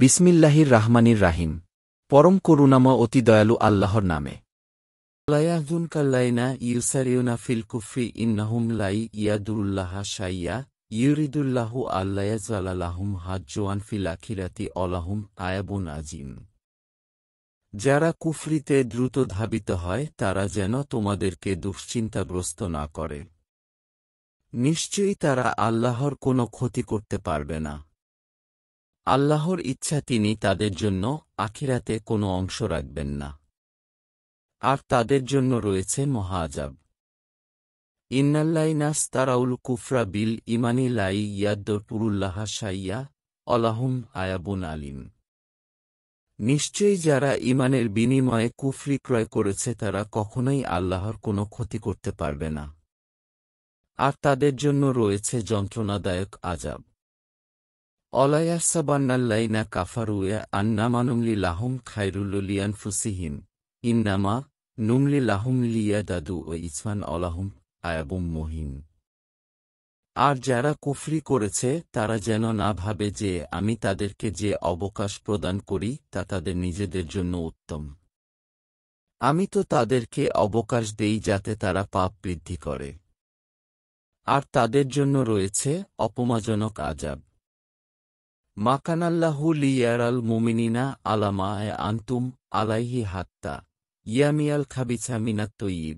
বিসমিল্লাহির রাহমানির রাহিম। পরম করুণাময় অতি দয়ালু আল্লাহর নামে। লা ইয়াহজুনকাল্লাযীনা ইউসারিউনা ফিল কুফরি ইন্নাহুম লা ইয়াদুরুল্লাহা শাইয়্যা ইউরিদুল্লাহু আল্লা ইয়াজআলা লাহুম হাজ্জুন ফিল আখিরাতি ওয়ালাহুম আযাবুন আযীম। যারা কুফরিতে দ্রুত ধাবিত হয় তারা যেন তোমাদেরকে দুশ্চিন্তাগ্রস্ত না করে। নিশ্চয়ই তারা আল্লাহর কোনো ক্ষতি করতে পারবে না। আল্লাহর ইচ্ছা তিনি তাদের জন্য আখিরাতে কোনো অংশ রাখবেন না, আর তাদের জন্য রয়েছে মহা আযাব। ইন্নাল্লাযীনা ইশতারাউল কুফরা বিল ঈমানি লা ইয়াদুরুল্লাহা শাইয়্যা ওয়ালাহুম আযাবুন আলীম। নিশ্চয়ই যারা ঈমানের বিনিময়ে কুফরি ক্রয় করেছে তারা কখনোই আল্লাহর কোনো ক্ষতি করতে পারবে না, আর তাদের জন্য রয়েছে যন্ত্রণাদায়ক আযাব। অলা ইয়াহসাবান্নাল্লাযীনা কাফারু আন্নামা নুমলি লাহুম খায়রুল লিআনফুসিহিম ইন্নামা নুমলি লাহুম লিয়াজদাদু ইসমান ওয়ালাহুম আযাবুম মুহিন। আর যারা কুফরি করেছে তারা যেন না ভাবে যে আমি তাদেরকে যে অবকাশ প্রদান করি তা তাদের নিজেদের জন্য উত্তম। আমি তো তাদেরকে অবকাশ দেই যাতে তারা পাপ বৃদ্ধি করে, আর তাদের জন্য রয়েছে অপমাজনক আযাব। মা কানাল্লাহু লিয়ারাল মুমিনিনা আলা মা আনতুম আলাইহি হাত্তা ইয়ামিয়াল খাবিছা মিনাত তয়্যিব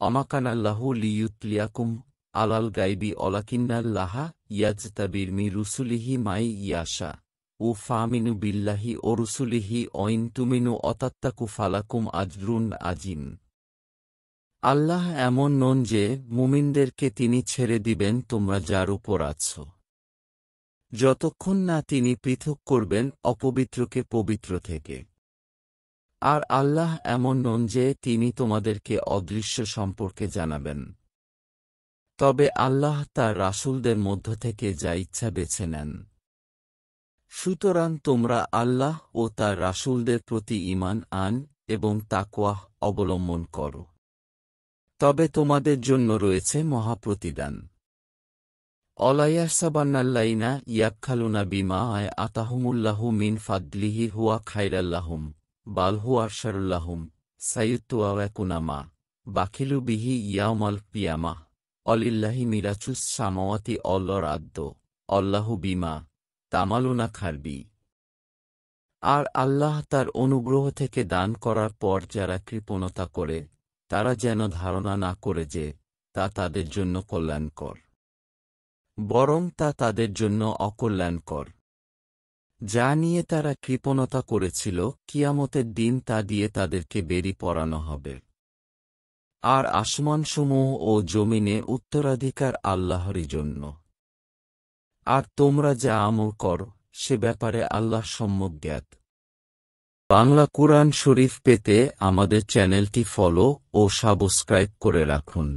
ওমা কানাল্লাহু লিয়ুতলিয়াকুম আলাল গায়বি ওয়ালাকিন্নাল্লাহা ইয়াজতাবি মির রুসুলিহি মাই ইয়াশা ও ফামিনু বিল্লাহি ওয়া রুসুলিহি ওয়া ইন তুমিনু ওয়া তাত্তাকু ফালাকুম আজরুন আযীম। আল্লাহ এমন নন যে মুমিনদেরকে তিনি ছেড়ে দিবেন তোমরা যার উপর আছো, যতক্ষণ না তিনি পৃথক করবেন অপবিত্রকে পবিত্র থেকে। আর আল্লাহ এমন নন যে তিনি তোমাদেরকে অদৃশ্য সম্পর্কে জানাবেন। তবে আল্লাহ তার রাসূলদের মধ্য থেকে যা ইচ্ছা বেছে নেন। সুতরাং তোমরা আল্লাহ ও তার রাসূলদের প্রতি ঈমান আন এবং তাকওয়া অবলম্বন করো, তবে তোমাদের জন্য রয়েছে মহাপ্রতিদান। অলা ইয়াহসাবান্নাল্লাযীনা ইয়াবখালুনা বিমা আতাহুমুল্লাহু মিন ফাদলিহি হুয়া খায়রাল লাহুম বাল হুয়া শাররুল লাহুম সায়ুতওয়াকুনা মা বাখিলু বিহি ইয়াউমাল কিয়ামাহ ওয়ালিল্লাহি মিরাসুস সামাওয়াতি ওয়াল আরদ আল্লাহু বিমা তামালুনা খারবি। আর আল্লাহ তার অনুগ্রহ থেকে দান করার পর যারা কৃপণতা করে তারা যেন ধারণা না করে যে তা তাদের জন্য কল্যাণকর, বরং তা তাদের জন্য অকল্যাণকর। যা নিয়ে তারা কৃপণতা করেছিল কিয়ামতের দিন তা দিয়ে তাদেরকে বেরি পরানো হবে। আর আসমানসমূহ ও জমিনে উত্তরাধিকার আল্লাহরই জন্য। আর তোমরা যা আমল কর সে ব্যাপারে আল্লাহ সম্যক জ্ঞাত। বাংলা কুরআন শরীফ পেতে আমাদের চ্যানেলটি ফলো ও সাবস্ক্রাইব করে রাখুন।